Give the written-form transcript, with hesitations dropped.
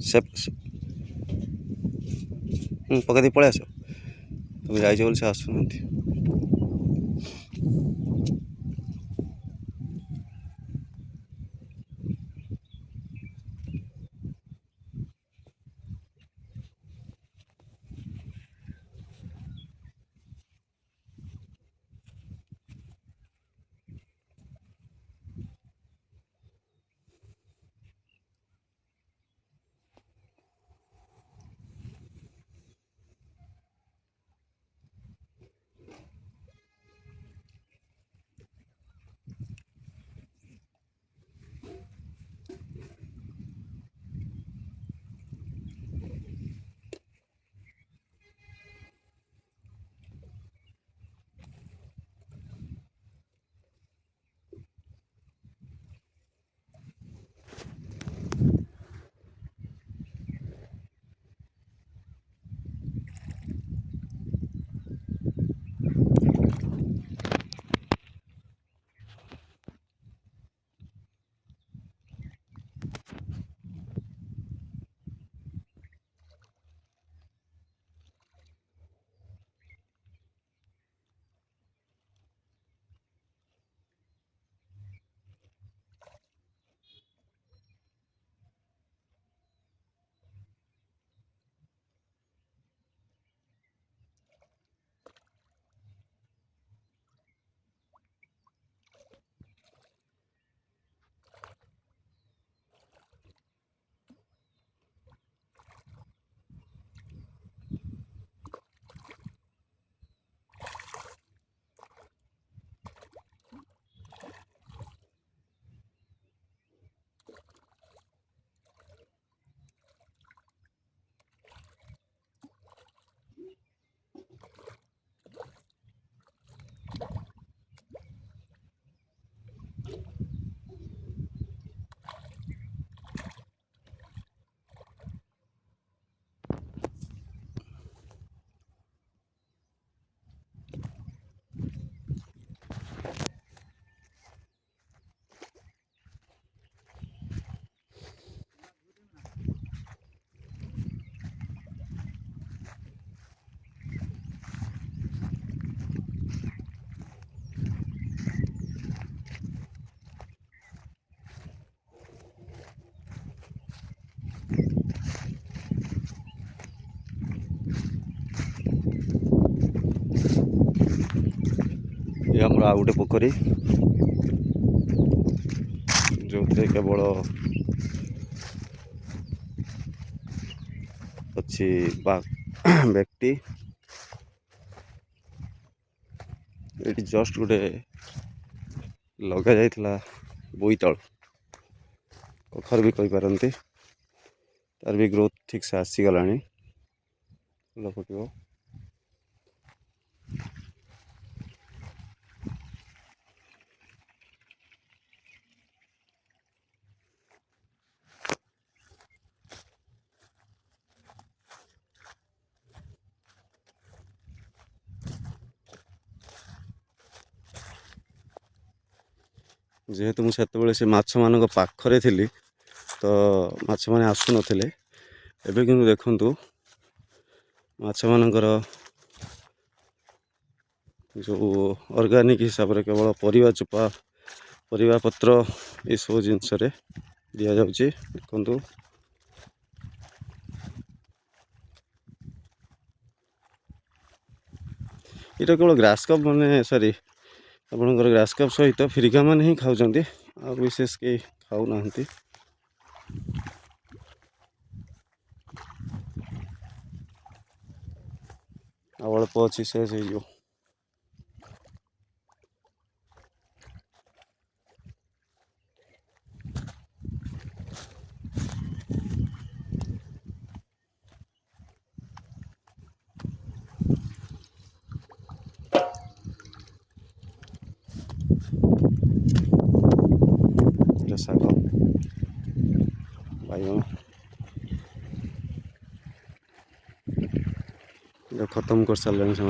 ସେ ପକେଇ ଦେଇ ପଳେଇ ଆସ। তুমি ଯାଇଛ ବୋଲି ସେ ଆସୁନାହାନ୍ତି। ये आमर आ गोटे पोखरी जो केवल अच्छी व्यक्ति ये जस्ट गोटे लगा जाइथिला बोईताल कखर भी कही पारती तार भी ग्रोथ ठीक से आसीगला फुल फुटो जेहेतु मुझे से माछ मान पाखरे थी तो माछ मैंने आसु नथिले एबे किन्तु देखंतु माछ मानकर जो ऑर्गेनिक हिसाब रे केवल परिवा चोपा परिवा पत्र ये सब जिनस दि जाउची देखंतु ये केवल ग्रास कप माने सॉरी आपणकर ग्रास कप सहित फिरिका मैंने ही खाऊँ आ विशेष कई खाऊ ना अल्प अच्छी शेष हो शाग बाइगण खत्म कर सारे से